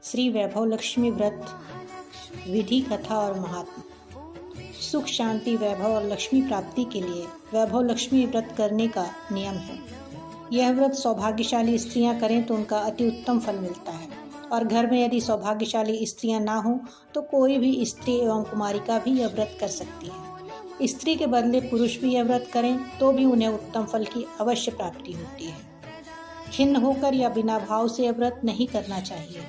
श्री वैभव लक्ष्मी व्रत विधि, कथा और महात्मा। सुख, शांति, वैभव और लक्ष्मी प्राप्ति के लिए वैभव लक्ष्मी व्रत करने का नियम है। यह व्रत सौभाग्यशाली स्त्रियां करें तो उनका अति उत्तम फल मिलता है, और घर में यदि सौभाग्यशाली स्त्रियां ना हों तो कोई भी स्त्री एवं कुमारिका भी यह व्रत कर सकती है। स्त्री के बदले पुरुष भी यह व्रत करें तो भी उन्हें उत्तम फल की अवश्य प्राप्ति होती है। खिन्न होकर या बिना भाव से यह व्रत नहीं करना चाहिए।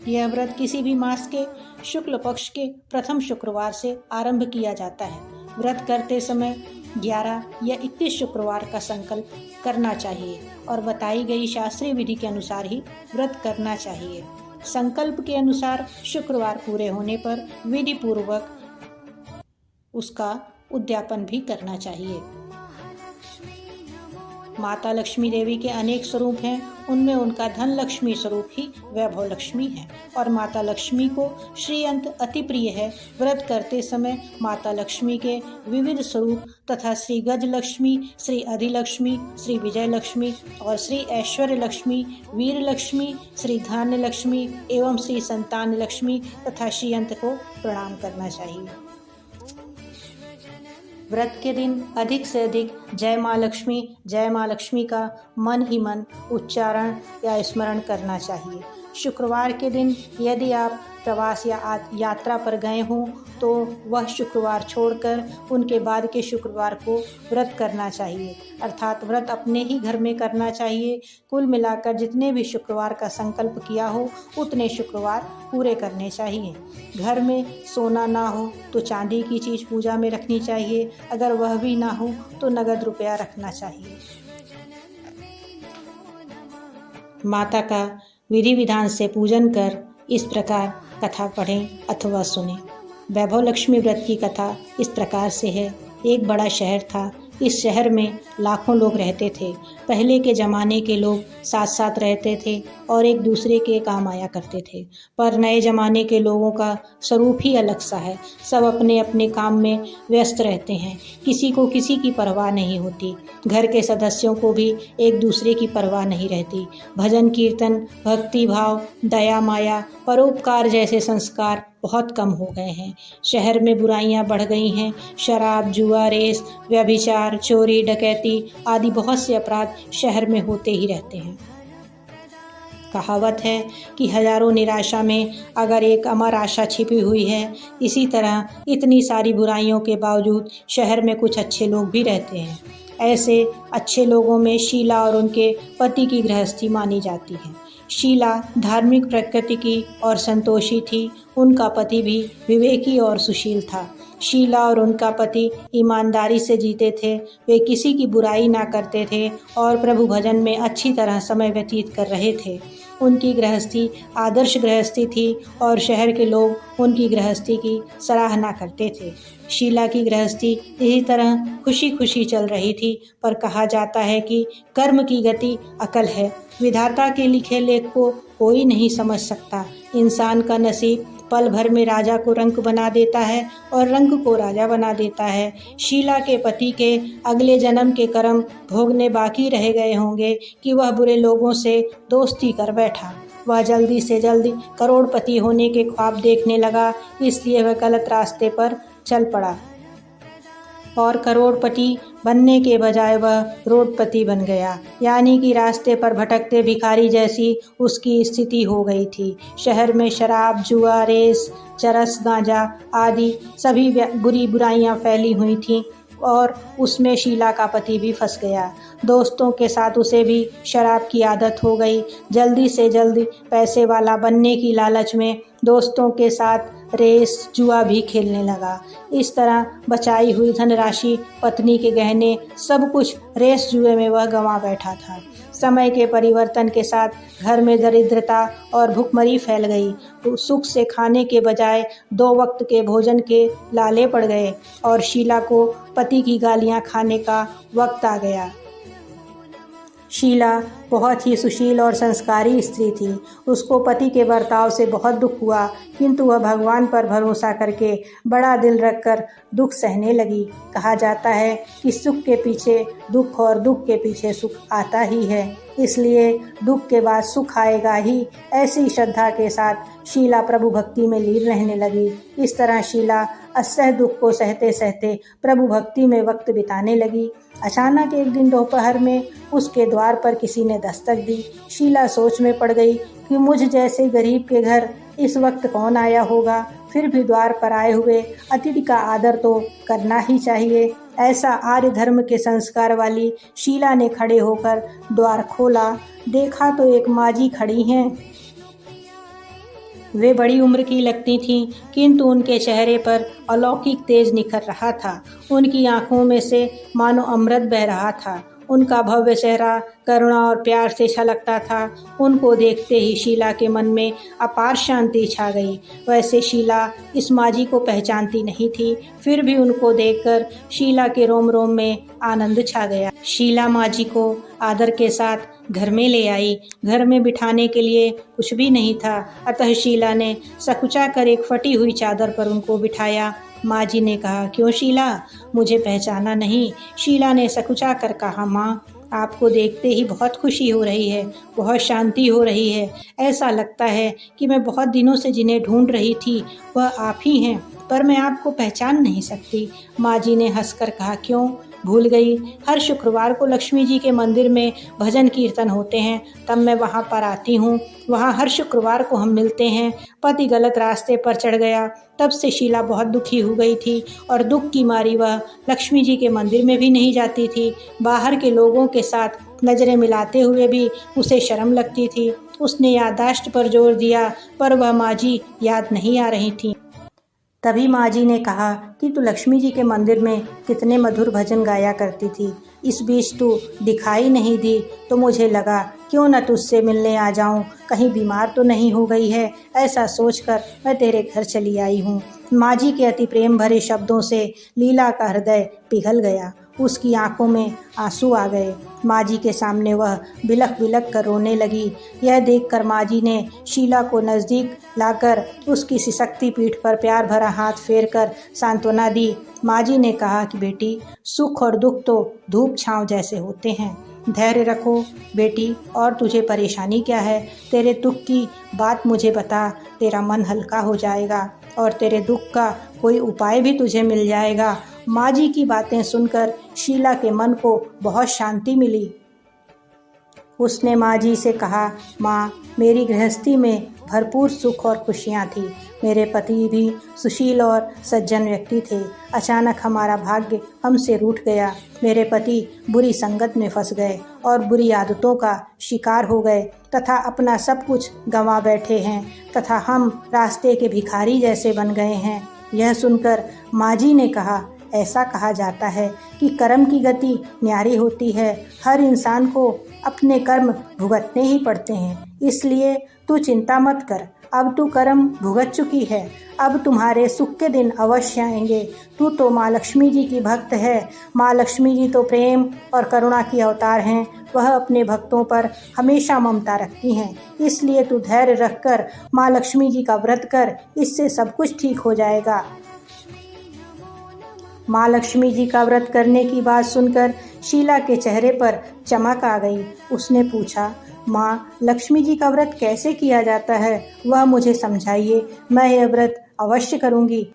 यह व्रत किसी भी मास के शुक्ल पक्ष के प्रथम शुक्रवार से आरंभ किया जाता है। व्रत करते समय 11 या 21 शुक्रवार का संकल्प करना चाहिए और बताई गई शास्त्रीय विधि के अनुसार ही व्रत करना चाहिए। संकल्प के अनुसार शुक्रवार पूरे होने पर विधि पूर्वक उसका उद्यापन भी करना चाहिए। माता लक्ष्मी देवी के अनेक स्वरूप हैं, उनमें उनका धन लक्ष्मी स्वरूप ही वैभव लक्ष्मी है और माता लक्ष्मी को श्रीयंत अति प्रिय है। व्रत करते समय माता लक्ष्मी के विविध स्वरूप तथा श्री गज लक्ष्मी, श्री अधिलक्ष्मी, श्री विजय लक्ष्मी और श्री ऐश्वर्य लक्ष्मी, वीर लक्ष्मी, श्री धान्य लक्ष्मी एवं श्री संतान लक्ष्मी तथा श्रीयंत को प्रणाम करना चाहिए। व्रत के दिन अधिक से अधिक जय माँ लक्ष्मी का मन ही मन उच्चारण या स्मरण करना चाहिए। शुक्रवार के दिन यदि आप प्रवास या यात्रा पर गए हों तो वह शुक्रवार छोड़कर उनके बाद के शुक्रवार को व्रत करना चाहिए, अर्थात व्रत अपने ही घर में करना चाहिए। कुल मिलाकर जितने भी शुक्रवार का संकल्प किया हो उतने शुक्रवार पूरे करने चाहिए। घर में सोना ना हो तो चांदी की चीज़ पूजा में रखनी चाहिए, अगर वह भी ना हो तो नगद रुपया रखना चाहिए। माता का विधि विधान से पूजन कर इस प्रकार कथा पढ़ें अथवा सुनें। वैभव लक्ष्मी व्रत की कथा इस प्रकार से है। एक बड़ा शहर था। इस शहर में लाखों लोग रहते थे। पहले के ज़माने के लोग साथ साथ रहते थे और एक दूसरे के काम आया करते थे, पर नए ज़माने के लोगों का स्वरूप ही अलग सा है। सब अपने अपने काम में व्यस्त रहते हैं, किसी को किसी की परवाह नहीं होती। घर के सदस्यों को भी एक दूसरे की परवाह नहीं रहती। भजन कीर्तन, भक्ति भाव, दया माया, परोपकार जैसे संस्कार बहुत कम हो गए हैं। शहर में बुराइयां बढ़ गई हैं। शराब, जुआ, रेस, व्यभिचार, चोरी, डकैती आदि बहुत से अपराध शहर में होते ही रहते हैं। कहावत है कि हजारों निराशा में अगर एक अमर आशा छिपी हुई है। इसी तरह इतनी सारी बुराइयों के बावजूद शहर में कुछ अच्छे लोग भी रहते हैं। ऐसे अच्छे लोगों में शीला और उनके पति की गृहस्थी मानी जाती है। शीला धार्मिक प्रकृति की और संतोषी थी। उनका पति भी विवेकी और सुशील था। शीला और उनका पति ईमानदारी से जीते थे। वे किसी की बुराई ना करते थे और प्रभु भजन में अच्छी तरह समय व्यतीत कर रहे थे। उनकी गृहस्थी आदर्श गृहस्थी थी और शहर के लोग उनकी गृहस्थी की सराहना करते थे। शीला की गृहस्थी इसी तरह खुशी खुशी चल रही थी, पर कहा जाता है कि कर्म की गति अकल है। विधाता के लिखे लेख को कोई नहीं समझ सकता। इंसान का नसीब पल भर में राजा को रंक बना देता है और रंक को राजा बना देता है। शीला के पति के अगले जन्म के कर्म भोगने बाकी रह गए होंगे कि वह बुरे लोगों से दोस्ती कर बैठा। वह जल्दी से जल्दी करोड़पति होने के ख्वाब देखने लगा, इसलिए वह गलत रास्ते पर चल पड़ा और करोड़पति बनने के बजाय वह रोडपति बन गया, यानी कि रास्ते पर भटकते भिखारी जैसी उसकी स्थिति हो गई थी। शहर में शराब, जुआ, रेस, चरस, गांजा आदि सभी बुरी बुराइयां फैली हुई थीं और उसमें शीला का पति भी फंस गया। दोस्तों के साथ उसे भी शराब की आदत हो गई। जल्दी से जल्दी पैसे वाला बनने की लालच में दोस्तों के साथ रेस, जुआ भी खेलने लगा। इस तरह बचाई हुई धनराशि, पत्नी के गहने, सब कुछ रेस जुए में वह गंवा बैठा था। समय के परिवर्तन के साथ घर में दरिद्रता और भुखमरी फैल गई। तो सुख से खाने के बजाय 2 वक्त के भोजन के लाले पड़ गए और शीला को पति की गालियां खाने का वक्त आ गया। शीला बहुत ही सुशील और संस्कारी स्त्री थी। उसको पति के बर्ताव से बहुत दुख हुआ, किंतु वह भगवान पर भरोसा करके बड़ा दिल रखकर दुख सहने लगी। कहा जाता है कि सुख के पीछे दुख और दुख के पीछे सुख आता ही है, इसलिए दुख के बाद सुख आएगा ही। ऐसी श्रद्धा के साथ शीला प्रभु भक्ति में लीन रहने लगी। इस तरह शीला असह्य दुख को सहते सहते प्रभु भक्ति में वक्त बिताने लगी। अचानक एक दिन दोपहर में उसके द्वार पर किसी ने दस्तक दी। शीला सोच में पड़ गई कि मुझ जैसे गरीब के घर इस वक्त कौन आया होगा, फिर भी द्वार पर आए हुए अतिथि का आदर तो करना ही चाहिए। ऐसा आर्य धर्म के संस्कार वाली शीला ने खड़े होकर द्वार खोला। देखा तो एक माँ जी खड़ी हैं। वे बड़ी उम्र की लगती थीं, किंतु उनके चेहरे पर अलौकिक तेज निखर रहा था। उनकी आंखों में से मानो अमृत बह रहा था। उनका भव्य चेहरा करुणा और प्यार से छलकता था। उनको देखते ही शीला के मन में अपार शांति छा गई। वैसे शीला इस माँ जी को पहचानती नहीं थी, फिर भी उनको देखकर शीला के रोम रोम में आनंद छा गया। शीला माँ जी को आदर के साथ घर में ले आई। घर में बिठाने के लिए कुछ भी नहीं था, अतः शीला ने सकुचा कर एक फटी हुई चादर पर उनको बिठाया। माँ जी ने कहा, क्यों शीला, मुझे पहचाना नहीं? शीला ने सकुचा कर कहा, माँ, आपको देखते ही बहुत खुशी हो रही है, बहुत शांति हो रही है। ऐसा लगता है कि मैं बहुत दिनों से जिन्हें ढूंढ रही थी वह आप ही हैं, पर मैं आपको पहचान नहीं सकती। माँ जी ने हंसकर कहा, क्यों भूल गई? हर शुक्रवार को लक्ष्मी जी के मंदिर में भजन कीर्तन होते हैं, तब मैं वहाँ पर आती हूँ। वहाँ हर शुक्रवार को हम मिलते हैं। पति गलत रास्ते पर चढ़ गया, तब से शीला बहुत दुखी हो गई थी और दुख की मारी वह लक्ष्मी जी के मंदिर में भी नहीं जाती थी। बाहर के लोगों के साथ नज़रें मिलाते हुए भी उसे शर्म लगती थी। उसने याददाश्त पर जोर दिया, पर वह माँ जी याद नहीं आ रही थी। तभी माँ जी ने कहा कि तू लक्ष्मी जी के मंदिर में कितने मधुर भजन गाया करती थी, इस बीच तू दिखाई नहीं दी, तो मुझे लगा क्यों न तुझसे मिलने आ जाऊं, कहीं बीमार तो नहीं हो गई है। ऐसा सोचकर मैं तेरे घर चली आई हूँ। माँ जी के अति प्रेम भरे शब्दों से लीला का हृदय पिघल गया। उसकी आंखों में आंसू आ गए। माँ जी के सामने वह बिलख बिलख कर रोने लगी। यह देखकर माँ जी ने शीला को नज़दीक लाकर उसकी सिसकती पीठ पर प्यार भरा हाथ फेर कर सांत्वना दी। माँ जी ने कहा कि बेटी, सुख और दुख तो धूप छांव जैसे होते हैं, धैर्य रखो बेटी। और तुझे परेशानी क्या है? तेरे दुख की बात मुझे बता, तेरा मन हल्का हो जाएगा और तेरे दुख का कोई उपाय भी तुझे मिल जाएगा। माँ जी की बातें सुनकर शीला के मन को बहुत शांति मिली। उसने माँ जी से कहा, माँ, मेरी गृहस्थी में भरपूर सुख और खुशियाँ थी। मेरे पति भी सुशील और सज्जन व्यक्ति थे। अचानक हमारा भाग्य हमसे रूठ गया। मेरे पति बुरी संगत में फंस गए और बुरी आदतों का शिकार हो गए तथा अपना सब कुछ गंवा बैठे हैं तथा हम रास्ते के भिखारी जैसे बन गए हैं। यह सुनकर माँ जी ने कहा, ऐसा कहा जाता है कि कर्म की गति न्यारी होती है। हर इंसान को अपने कर्म भुगतने ही पड़ते हैं, इसलिए तू चिंता मत कर। अब तू कर्म भुगत चुकी है, अब तुम्हारे सुख के दिन अवश्य आएंगे। तू तो माँ लक्ष्मी जी की भक्त है। माँ लक्ष्मी जी तो प्रेम और करुणा की अवतार हैं। वह अपने भक्तों पर हमेशा ममता रखती हैं, इसलिए तू धैर्य रखकर माँ लक्ष्मी जी का व्रत कर, इससे सब कुछ ठीक हो जाएगा। माँ लक्ष्मी जी का व्रत करने की बात सुनकर शीला के चेहरे पर चमक आ गई। उसने पूछा, माँ, लक्ष्मी जी का व्रत कैसे किया जाता है, वह मुझे समझाइए, मैं यह व्रत अवश्य करूँगी।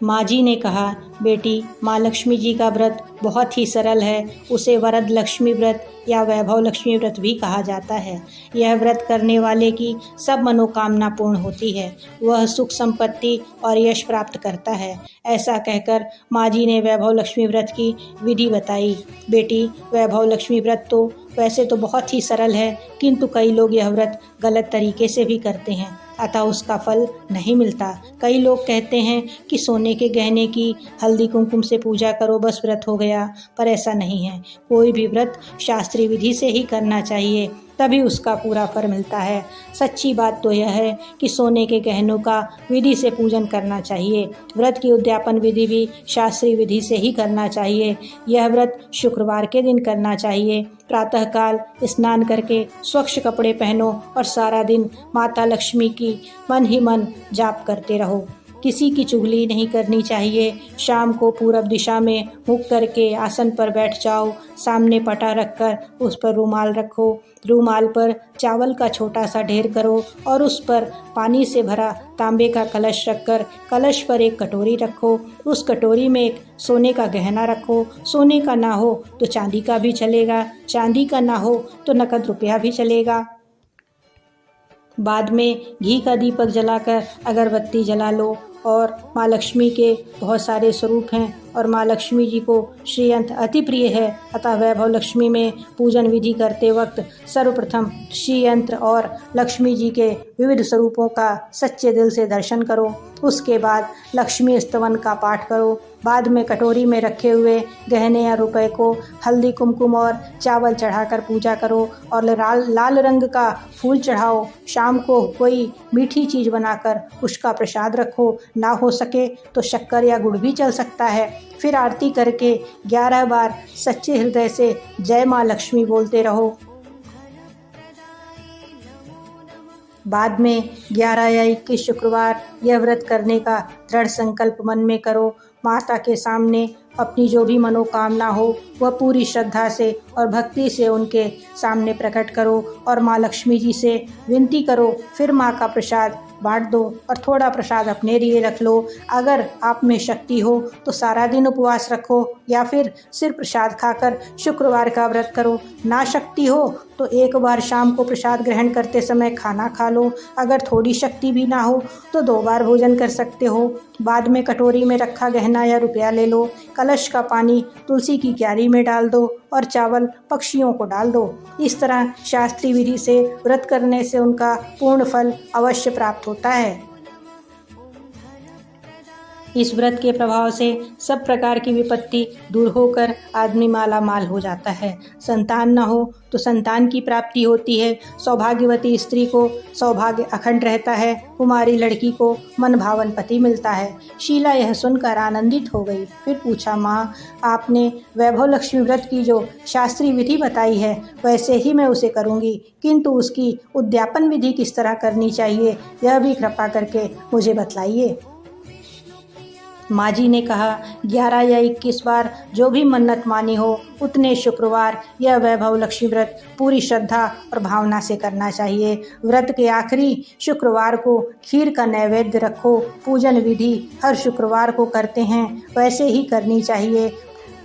माँ जी ने कहा, बेटी, माँ लक्ष्मी जी का व्रत बहुत ही सरल है। उसे वरद लक्ष्मी व्रत या वैभव लक्ष्मी व्रत भी कहा जाता है। यह व्रत करने वाले की सब मनोकामना पूर्ण होती है। वह सुख संपत्ति और यश प्राप्त करता है। ऐसा कहकर माँ जी ने वैभव लक्ष्मी व्रत की विधि बताई। बेटी, वैभव लक्ष्मी व्रत तो वैसे तो बहुत ही सरल है, किंतु कई लोग यह व्रत गलत तरीके से भी करते हैं, अतः उसका फल नहीं मिलता। कई लोग कहते हैं कि सोने के गहने की हल्दी कुमकुम से पूजा करो, बस व्रत हो गया, पर ऐसा नहीं है। कोई भी व्रत शास्त्रीय विधि से ही करना चाहिए। तभी उसका पूरा फल मिलता है। सच्ची बात तो यह है कि सोने के गहनों का विधि से पूजन करना चाहिए। व्रत की उद्यापन विधि भी शास्त्रीय विधि से ही करना चाहिए। यह व्रत शुक्रवार के दिन करना चाहिए। प्रातःकाल स्नान करके स्वच्छ कपड़े पहनो और सारा दिन माता लक्ष्मी की मन ही मन जाप करते रहो। किसी की चुगली नहीं करनी चाहिए। शाम को पूरब दिशा में मुख करके आसन पर बैठ जाओ। सामने पटा रखकर उस पर रूमाल रखो। रूमाल पर चावल का छोटा सा ढेर करो और उस पर पानी से भरा तांबे का कलश रखकर कलश पर एक कटोरी रखो। उस कटोरी में एक सोने का गहना रखो। सोने का ना हो तो चांदी का भी चलेगा, चांदी का ना हो तो नकद रुपया भी चलेगा। बाद में घी का दीपक जलाकर अगरबत्ती जला लो। और माँ लक्ष्मी के बहुत सारे स्वरूप हैं और माँ लक्ष्मी जी को श्रीयंत्र अति प्रिय है। अतः वैभव लक्ष्मी में पूजन विधि करते वक्त सर्वप्रथम श्रीयंत्र और लक्ष्मी जी के विविध स्वरूपों का सच्चे दिल से दर्शन करो। उसके बाद लक्ष्मी स्तवन का पाठ करो। बाद में कटोरी में रखे हुए गहने या रुपए को हल्दी कुमकुम और चावल चढ़ाकर पूजा करो और लाल रंग का फूल चढ़ाओ। शाम को कोई मीठी चीज़ बनाकर उसका प्रसाद रखो। ना हो सके तो शक्कर या गुड़ भी चल सकता है। फिर आरती करके 11 बार सच्चे हृदय से जय माँ लक्ष्मी बोलते रहो। बाद में 11 या 21 शुक्रवार यह व्रत करने का दृढ़ संकल्प मन में करो। माता के सामने अपनी जो भी मनोकामना हो वह पूरी श्रद्धा से और भक्ति से उनके सामने प्रकट करो और माँ लक्ष्मी जी से विनती करो। फिर माँ का प्रसाद बांट दो और थोड़ा प्रसाद अपने लिए रख लो। अगर आप में शक्ति हो तो सारा दिन उपवास रखो या फिर सिर्फ प्रसाद खाकर शुक्रवार का व्रत करो। ना शक्ति हो तो एक बार शाम को प्रसाद ग्रहण करते समय खाना खा लो। अगर थोड़ी शक्ति भी ना हो तो 2 बार भोजन कर सकते हो। बाद में कटोरी में रखा गहना या रुपया ले लो। कलश का पानी तुलसी की क्यारी में डाल दो और चावल पक्षियों को डाल दो। इस तरह शास्त्रीय विधि से व्रत करने से उनका पूर्ण फल अवश्य प्राप्त होता है। इस व्रत के प्रभाव से सब प्रकार की विपत्ति दूर होकर आदमी माला माल हो जाता है। संतान न हो तो संतान की प्राप्ति होती है। सौभाग्यवती स्त्री को सौभाग्य अखंड रहता है। कुमारी लड़की को मन भावन पति मिलता है। शीला यह सुनकर आनंदित हो गई। फिर पूछा, माँ, आपने वैभव लक्ष्मी व्रत की जो शास्त्रीय विधि बताई है वैसे ही मैं उसे करूँगी, किंतु उसकी उद्यापन विधि किस तरह करनी चाहिए यह भी कृपा करके मुझे बतलाइए। माँ जी ने कहा, 11 या 21 बार जो भी मन्नत मानी हो उतने शुक्रवार यह वैभव लक्ष्मी व्रत पूरी श्रद्धा और भावना से करना चाहिए। व्रत के आखिरी शुक्रवार को खीर का नैवेद्य रखो। पूजन विधि हर शुक्रवार को करते हैं वैसे ही करनी चाहिए।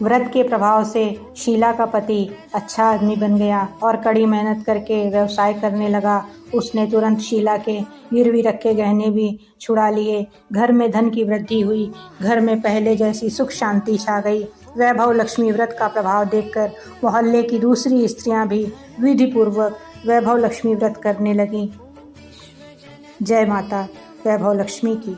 व्रत के प्रभाव से शीला का पति अच्छा आदमी बन गया और कड़ी मेहनत करके व्यवसाय करने लगा। उसने तुरंत शीला के गिरवी रखे गहने भी छुड़ा लिए। घर में धन की वृद्धि हुई। घर में पहले जैसी सुख शांति छा गई। वैभव लक्ष्मी व्रत का प्रभाव देखकर मोहल्ले की दूसरी स्त्रियां भी विधिपूर्वक वैभव लक्ष्मी व्रत करने लगीं। जय माता वैभव लक्ष्मी की।